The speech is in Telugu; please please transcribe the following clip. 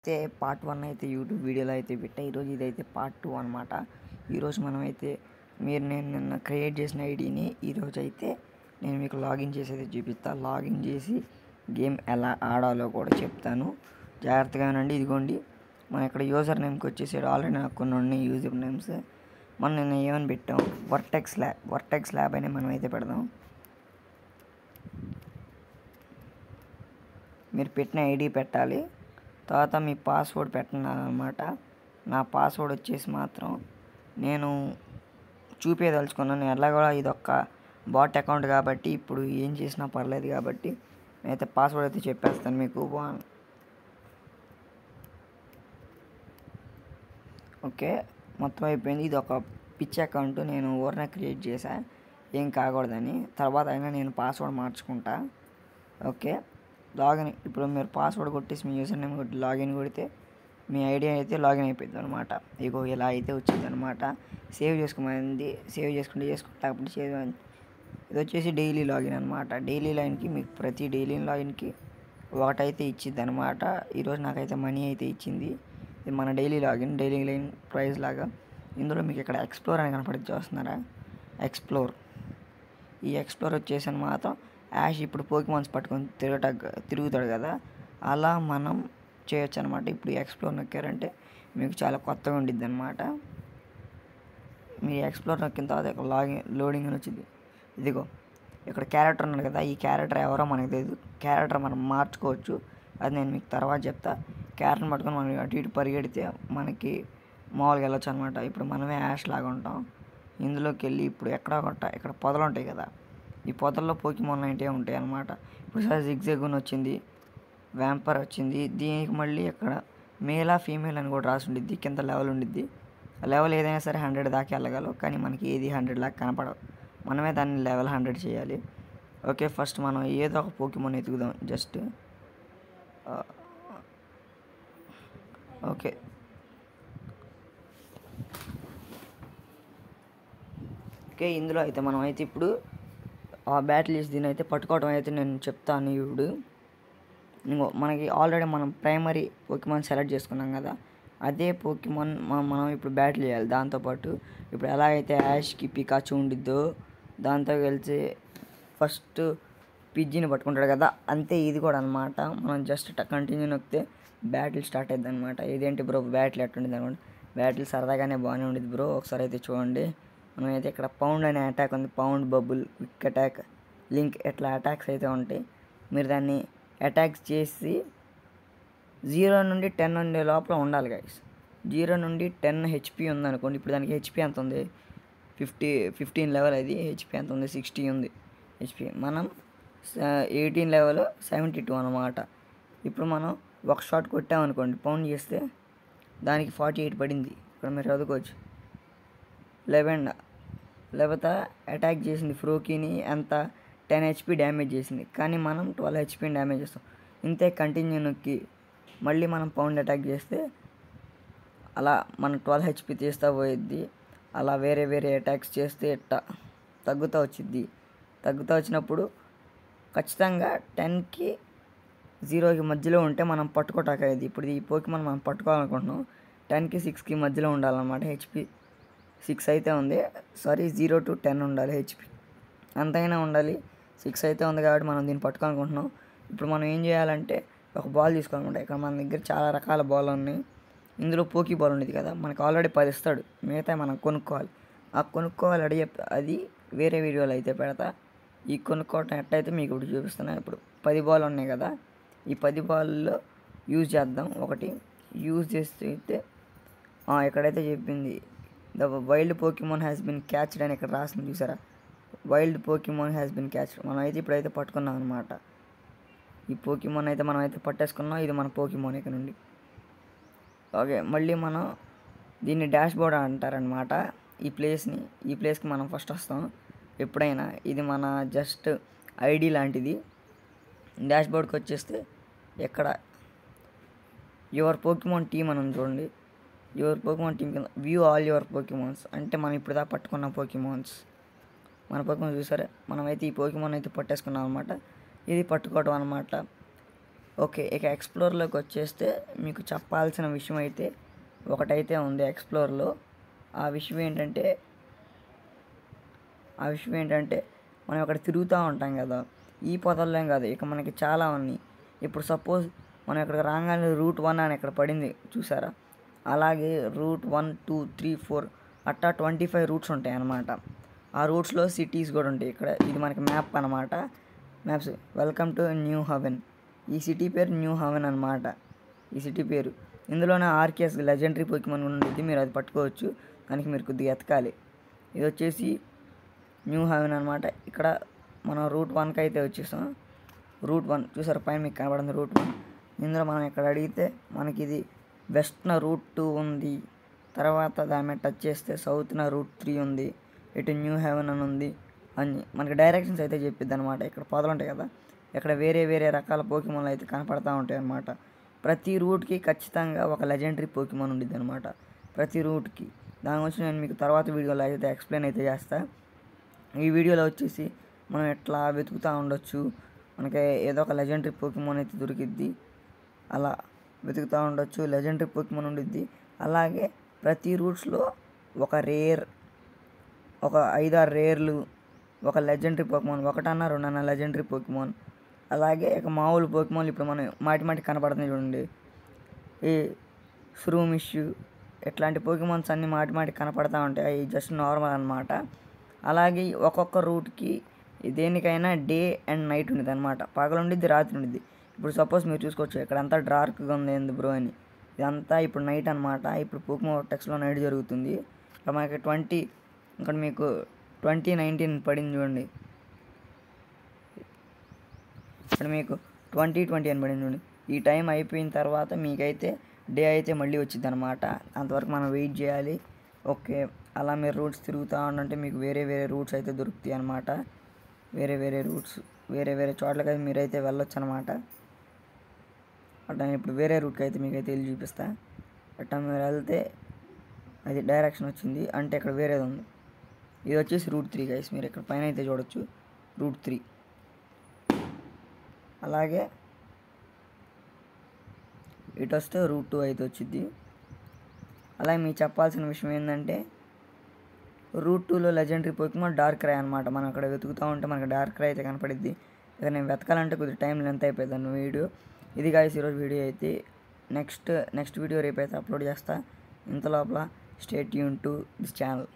అయితే పార్ట్ 1 అయితే యూట్యూబ్ వీడియోలో అయితే పెట్టా. ఈరోజు ఇదైతే పార్ట్ 2 అనమాట. ఈరోజు మనమైతే నేను నిన్న క్రియేట్ చేసిన ఐడిని ఈరోజు అయితే నేను మీకు లాగిన్ చేసేది చూపిస్తాను. లాగిన్ చేసి గేమ్ ఎలా ఆడాలో కూడా చెప్తాను. జాగ్రత్తగా వినండి. ఇదిగోండి మనం ఇక్కడ యూజర్ నేమ్కి వచ్చేసాడు. ఆల్రెడీ నాకు కొన్ని ఉన్నాయి యూజర్ నేమ్స్. మనం నిన్న ఏమని పెట్టాం, వర్టెక్స్ ల్యాబ్ అని మనం అయితే పెడదాం. మీరు పెట్టిన ఐడి పెట్టాలి. తర్వాత మీ పాస్వర్డ్ పెట్టాలన్నమాట. నా పాస్వర్డ్ వచ్చేసి మాత్రం నేను చూపించదలుచుకున్నాను. ఎలాగో ఇది ఒక బాట్ అకౌంట్ కాబట్టి ఇప్పుడు ఏం చేసినా పర్లేదు కాబట్టి నేనైతే పాస్వర్డ్ అయితే చెప్పేస్తాను మీకు. ఓకే, మొత్తం అయిపోయింది. ఇది ఒక పిచ్ అకౌంట్, నేను ఊరినే క్రియేట్ చేశా ఏం కాకూడదని. తర్వాత అయినా నేను పాస్వర్డ్ మార్చుకుంటా. Okay, login. ఇప్పుడు మీరు పాస్వర్డ్ కొట్టేసి మీ యూజర్ నేమ్ కొట్టి లాగిన్ కొడితే మీ ఐడి అయితే లాగిన్ అయిపోయింది అనమాట. ఇగో ఇలా అయితే వచ్చింది అనమాట. సేవ్ చేసుకోమంది, సేవ్ చేసుకుంటే అప్పుడు ఇది వచ్చేసి డైలీ లాగిన్ అనమాట. డైలీ లైన్కి మీకు ప్రతి డైలీ లాగిన్కి ఒకటైతే ఇచ్చింది అనమాట. ఈరోజు నాకైతే మనీ అయితే ఇచ్చింది. ఇది మన డైలీ లైన్ ప్రైస్ లాగా. ఇందులో మీకు ఇక్కడ ఎక్స్ప్లోర్ అని కనపడి చూస్తున్నారా, ఈ ఎక్స్ప్లోర్ వచ్చేసి మాత్రం యాష్ ఇప్పుడు పోకిమాన్స్ పట్టుకొని తిరుగుతాడు కదా, అలా మనం చేయొచ్చు అనమాట. ఇప్పుడు ఎక్స్ప్లోర్ నొక్కారంటే మీకు చాలా కొత్తగా ఉండిద్ది అనమాట. మీరు ఎక్స్ప్లోర్ నొక్కిన తర్వాత ఇక్కడ లోడింగ్ అని వచ్చింది. ఇదిగో ఇక్కడ క్యారెక్టర్ ఉన్నాడు కదా, ఈ క్యారెక్టర్ ఎవరో మనకు తెలియదు. క్యారెక్టర్ మనం మార్చుకోవచ్చు, అది నేను మీకు తర్వాత చెప్తా. క్యారెక్టర్ని పట్టుకొని మనం అటు ఇటు పరిగెడితే మనకి మామూలుగా వెళ్ళొచ్చు అనమాట. ఇప్పుడు మనమే యాష్ లాగా ఉంటాం. ఇందులోకి వెళ్ళి ఇప్పుడు ఇక్కడ పొదలు ఉంటాయి కదా, ఈ పొదల్లో పోకిమాన్ అంటే ఉంటాయి అనమాట. ఇప్పుడు సార్ జిగ్జాగున్ వచ్చింది, వ్యాంపర్ వచ్చింది. దీనికి మళ్ళీ ఇక్కడ మేలా ఫీమేల్ అని కూడా రాసి ఉండిద్ది, కింద లెవెల్ ఉండిద్ది. లెవెల్ ఏదైనా సరే 100 దాకా వెళ్ళగలవు, కానీ మనకి ఏది 100 దాకా కనపడవు. మనమే దాన్ని లెవెల్ 100 చేయాలి. ఓకే, ఫస్ట్ మనం ఏదో ఒక పోకిమాన్ ఎతుకుదాం జస్ట్. ఓకే, ఇందులో అయితే మనం అయితే ఇప్పుడు ఆ బ్యాటిల్ చేసి దీన్ని అయితే పట్టుకోవడం అయితే నేను చెప్తాను. ఇప్పుడు మనకి ఆల్రెడీ మనం ప్రైమరీ పోకిమాన్ సెలెక్ట్ చేసుకున్నాం కదా, అదే పోకిమాన్ మనం ఇప్పుడు బ్యాటిల్ చేయాలి. దాంతోపాటు ఇప్పుడు ఎలా అయితే యాష్కి పికాచు ఉండిద్దో దాంతో కలిసి ఫస్ట్ పిజ్జిని పట్టుకుంటాడు కదా, అంతే ఇది కూడా అనమాట. మనం జస్ట్ కంటిన్యూ నొక్కితే బ్యాటిల్ స్టార్ట్ అవుతుంది అనమాట. ఇదేంటి బ్రో బ్యాటిల్ ఎట్టుండిద్ది అనుకోండి, బ్యాటిల్ సరదాగానే బాగానే ఉండిద్ది బ్రో. ఒకసారి అయితే చూడండి. మనమైతే ఇక్కడ పౌండ్ అనే అటాక్ ఉంది, pound, bubble, quick attack, link, ఇట్లా అటాక్స్ అయితే ఉంటాయి. మీరు దాన్ని అటాక్స్ చేసి 0 నుండి 10 ఉండే లోపల ఉండాలి గైస్. 0 నుండి 10 హెచ్పి ఉందనుకోండి. ఇప్పుడు దానికి హెచ్పి ఎంత ఉంది, 15 లెవెల్. అది హెచ్పి ఎంత ఉంది, 60 ఉంది హెచ్పి. మనం 18 లెవెల్ 72 అనమాట. ఇప్పుడు మనం ఒక షాట్ కొట్టామనుకోండి, పౌండ్ చేస్తే దానికి 48 పడింది. ఇక్కడ మీరు చదువుకోవచ్చు. 11 లేకపోతే అటాక్ చేసింది ఫ్రోకీని ఎంత 10 హెచ్పి డ్యామేజ్ చేసింది, కానీ మనం 12 హెచ్పిని డ్యామేజ్ చేస్తాం. ఇంతే కంటిన్యూ నొక్కి మళ్ళీ మనం పౌండ్ అటాక్ చేస్తే అలా మనం 12 హెచ్పి తీస్తూ పోయిద్ది. అలా వేరే అటాక్స్ చేస్తే ఇట్లా తగ్గుతూ వచ్చినప్పుడు ఖచ్చితంగా 10కి 0కి మధ్యలో ఉంటే మనం పట్టుకోటాక అయింది. ఇప్పుడు ఈ పోకిమాన్ మనం పట్టుకోవాలనుకుంటున్నాం, 10కి 6కి మధ్యలో ఉండాలన్నమాట. హెచ్పి 6 అయితే ఉంది, 0 to 10 ఉండాలి హెచ్పి, అంతైనా ఉండాలి. 6 అయితే ఉంది కాబట్టి మనం దీన్ని పట్టుకోవాలనుకుంటున్నాం. ఇప్పుడు మనం ఏం చేయాలంటే ఒక బాల్ తీసుకోవాలన్నమాట. ఇక్కడ మన దగ్గర చాలా రకాల బాల్ ఉన్నాయి. ఇందులో పోకీ బాల్ ఉండేది కదా, మనకు ఆల్రెడీ 10 ఇస్తాడు, మిగతా మనం కొనుక్కోవాలి. అది వేరే వీడియోలో అయితే పెడతా. ఈ కొనుక్కోవటం ఎట్టయితే మీకు ఇప్పుడు చూపిస్తున్నాను. ఇప్పుడు 10 బాల్ ఉన్నాయి కదా, ఈ 10 బాల్లో యూజ్ చేద్దాం. ఒకటి యూజ్ చేస్తే ఇక్కడైతే చెప్పింది the wild Pokemon has been cached అని ఇక్కడ రాసింది చూసారా, wild Pokemon has been cached. మనం అయితే ఇప్పుడైతే పట్టుకున్నాం అనమాట. ఈ పోకిమాన్ అయితే మనం అయితే పట్టేసుకున్నాం. ఇది మన పోకిమాన్ ఇక్కడ నుండి. ఓకే, మళ్ళీ మనం దీన్ని డాష్ బోర్డ్ అంటారనమాట. ఈ ప్లేస్కి మనం ఫస్ట్ వస్తాం ఎప్పుడైనా. ఇది మన జస్ట్ ఐడి లాంటిది. డాష్ బోర్డ్కి వచ్చేస్తే ఎక్కడ యువర్ పోకిమాన్ టీమ్ అని చూడండి. యువర్ పోకిమాన్ టీమ్ కింద వ్యూ ఆల్ యువర్ పోకిమాన్స్ అంటే మనం ఇప్పుడు దాకా పట్టుకున్న పోకిమాన్స్, మన పోకిమాన్ చూసారా. మనమైతే ఈ పోకిమాన్ అయితే పట్టేసుకున్నాం అనమాట. ఇది పట్టుకోవడం అనమాట. ఓకే, ఇక ఎక్స్ప్లోర్లోకి వచ్చేస్తే మీకు చెప్పాల్సిన విషయం అయితే ఒకటైతే ఉంది ఎక్స్ప్లోర్లో. ఆ విషయం ఏంటంటే మనం అక్కడ తిరుగుతూ ఉంటాం కదా, ఈ పొదల్లో కాదు, ఇక మనకి చాలా ఉన్నాయి. ఇప్పుడు సపోజ్ మనం ఇక్కడ రాగానే రూట్ 1 అని ఇక్కడ పడింది చూసారా, అలాగే రూట్ 1, 2, 3, 4 అట్టా 25 రూట్స్ ఉంటాయి అన్నమాట. ఆ రూట్స్లో సిటీస్ కూడా ఉంటాయి. ఇక్కడ ఇది మనకి మ్యాప్ అనమాట. Maps welcome to New Haven. ఈ సిటీ పేరు న్యూ హెవెన్ అనమాట. ఈ సిటీ పేరు ఇందులోనే ఆర్కేస్ లెజెండరీ పోకిమాన్ ఉండేది, మీరు అది పట్టుకోవచ్చు. దానికి మీరు కొద్దిగా ఎతకాలి. ఇది వచ్చేసి న్యూ హెవెన్ అనమాట. ఇక్కడ మనం రూట్ 1కి అయితే వచ్చేసాం. రూట్ 1 చూసారు పైన మీకు కనబడింది రూట్ 1. ఇందులో మనం ఇక్కడ అడిగితే మనకి ఇది వెస్ట్న రూట్ 2 ఉంది. తర్వాత దాని మీద టచ్ చేస్తే సౌత్న రూట్ 3 ఉంది. ఇటు న్యూ హెవెన్ అని ఉంది. అని మనకి డైరెక్షన్స్ అయితే చెప్పిద్ది అనమాట. ఇక్కడ పొదలు ఉంటాయి కదా, ఇక్కడ వేరే వేరే రకాల పోకిమాన్లు అయితే కనపడతా ఉంటాయి అన్నమాట. ప్రతి రూట్కి ఖచ్చితంగా ఒక లెజెండరీ పోకిమాన్ ఉండిద్ది అనమాట, ప్రతి రూట్కి. దాని గురించి నేను మీకు తర్వాత వీడియోలో అయితే ఎక్స్ప్లెయిన్ అయితే చేస్తాను. ఈ వీడియోలో వచ్చేసి మనం ఎట్లా వెతుకుతూ ఉండొచ్చు, మనకి ఏదో ఒక లెజెండరీ పోకిమాన్ అయితే దొరికిద్ది. అలా వెతుకుతూ ఉండొచ్చు, లెజెండరీ పోకిమాన్ ఉండిద్ది. అలాగే ప్రతి రూట్స్లో ఒక 5-6 రేర్లు, ఒక లెజెండరీ పోకిమాన్, 1-2 లెజెండరీ పోకిమాన్. అలాగే ఇక మామూలు పోకిమాన్లు ఇప్పుడు మనం మాటి కనపడుతున్నాయి చూడండి, ఈ స్రూమిష్, ఇట్లాంటి పోకిమాన్స్ అన్నీ మాటి కనపడతా ఉంటాయి. అవి జస్ట్ నార్మల్ అనమాట. అలాగే ఒక్కొక్క రూట్కి దేనికైనా డే అండ్ నైట్ ఉండేది అనమాట. పగలు ఉండిద్ది, రాత్రి ఉండిద్ది. ఇప్పుడు సపోజ్ మీరు చూసుకోవచ్చు ఇక్కడ అంతా డార్క్గా ఉంది ఏంది బ్రో అని, ఇదంతా ఇప్పుడు నైట్ అనమాట. ఇప్పుడు పోకిమాన్ టెక్స్లో నైట్ జరుగుతుంది. ఇక్కడ మనకి ఇక్కడ మీకు 2019 పడింది చూడండి, ఇక్కడ మీకు 2020 అని పడింది చూడండి. ఈ టైం అయిపోయిన తర్వాత మీకైతే డే అయితే మళ్ళీ వచ్చింది అనమాట. అంతవరకు మనం వెయిట్ చేయాలి. ఓకే, అలా మీరు రూట్స్ తిరుగుతూ ఉండంటే మీకు వేరే వేరే రూట్స్ అయితే దొరుకుతాయి అనమాట. వేరే రూట్స్ వేరే చోట్లకి అయితే మీరైతే వెళ్ళొచ్చు అనమాట. అట్లా ఇప్పుడు వేరే రూట్కి అయితే మీకైతే వెళ్ళి చూపిస్తా. అట్లా మీరు వెళ్తే అది డైరెక్షన్ వచ్చింది అంటే ఇక్కడ వేరేది ఉంది. ఇది వచ్చేసి రూట్ 3 గైస్, మీరు ఇక్కడ పైన అయితే చూడొచ్చు రూట్ 3. అలాగే ఇటు వస్తే రూట్ 2 అయితే వచ్చింది. అలాగే మీకు చెప్పాల్సిన విషయం ఏంటంటే రూట్ 2లో లెజెండరీ పోకిమాన్ డార్క్ రై అనమాట. మనం అక్కడ వెతుకుతూ ఉంటే మనకి డార్క్ రై అయితే కనపడిద్ది. ఇక నేను వెతకాలంటే కొద్దిగా టైం లెంత్ అయిపోయింది వీడియో. ఇది గాయస్ ఈరోజు వీడియో అయితే. నెక్స్ట్ వీడియో రేపు అయితే అప్లోడ్ చేస్తా. ఇంత లోపల stay tune to this channel.